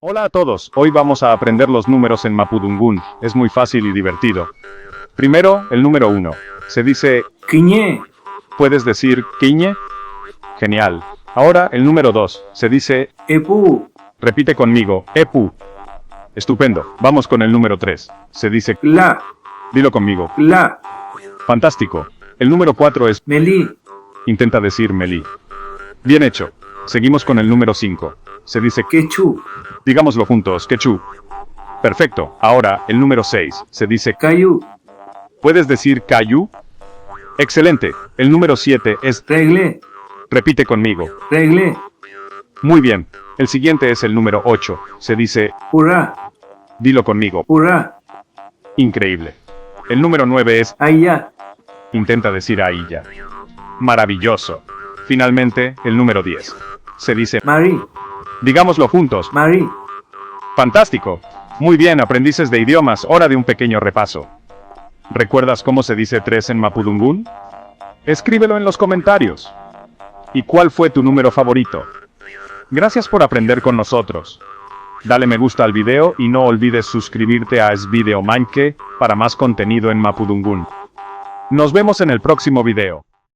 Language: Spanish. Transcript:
Hola a todos, hoy vamos a aprender los números en Mapudungún, es muy fácil y divertido. Primero, el número 1. Se dice, Quiñe, ¿puedes decir quiñe? Genial. Ahora, el número 2. Se dice, Epu, repite conmigo, epu. Estupendo. Vamos con el número 3. Se dice, La, dilo conmigo. La, Fantástico. El número 4 es, Meli, intenta decir melí. Bien hecho. Seguimos con el número 5. Se dice, Quechu, digámoslo juntos, quechú. Perfecto. Ahora, el número 6. Se dice, Cayu, ¿puedes decir cayú? Excelente. El número 7 es, Regle, repite conmigo. Regle, Muy bien. El siguiente es el número 8. Se dice, Pura, dilo conmigo. Pura, Increíble. El número 9 es, Aya, intenta decir ahí ya. Maravilloso. Finalmente, el número 10. Se dice, Mari, digámoslo juntos. Mari, Fantástico. Muy bien, aprendices de idiomas, hora de un pequeño repaso. ¿Recuerdas cómo se dice 3 en Mapudungún? Escríbelo en los comentarios. ¿Y cuál fue tu número favorito? Gracias por aprender con nosotros. Dale me gusta al video y no olvides suscribirte a Svideo Manke para más contenido en Mapudungún. Nos vemos en el próximo video.